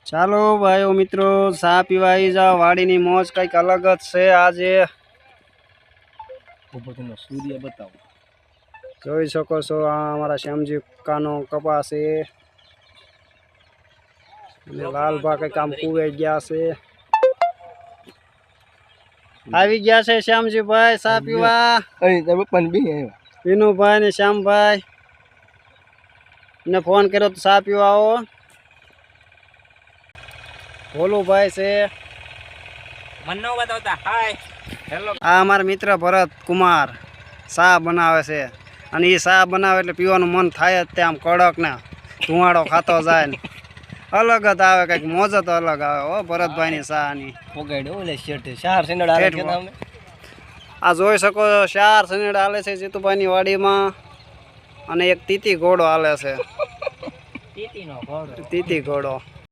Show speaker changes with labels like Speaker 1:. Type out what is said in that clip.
Speaker 1: ચાલો ભાઈઓ મિત્રો ચા પીવા આવી જાઓ વાડીની મોજ કંઈક અલગ જ છે આજે
Speaker 2: સૂર્ય બતાવો
Speaker 1: જોઈ શકો છો આ અમારા શ્યામજી કાનો કપાસ છે અને લાલભા કંઈક આમ કુવાઈ ગયા છે આવી ગયા છે શ્યામજીભાઈ ચા પીવા વિનુભાઈ ને શ્યામભાઈ ને ફોન કર્યો તો ચા પીવા આવો ભોલુભાઈ છે
Speaker 2: મને ન બતાવતા હાય હેલો
Speaker 1: આ અમારા મિત્ર ભરત કુમાર ચા બનાવે છે અને એ ચા બનાવે એટલે પીવાનું મન થાય જ તે આમ કડક ને ધુવાડો ખાતો જાય ને અલગ જ આવે કંઈક મોજ તો અલગ આવે હો ભરતભાઈની ચાની
Speaker 2: પોગાડ્યો ઓલે શેઠ ચાર સિંડળ આવે છે તમે
Speaker 1: આ જોઈ શકો છો 4 સનેડ હાલે છે જીતુભાઈની વાડીમાં અને એક તીતી ઘોડો હાલે છે
Speaker 2: તીતીનો ઘોડો
Speaker 1: તીતી ઘોડો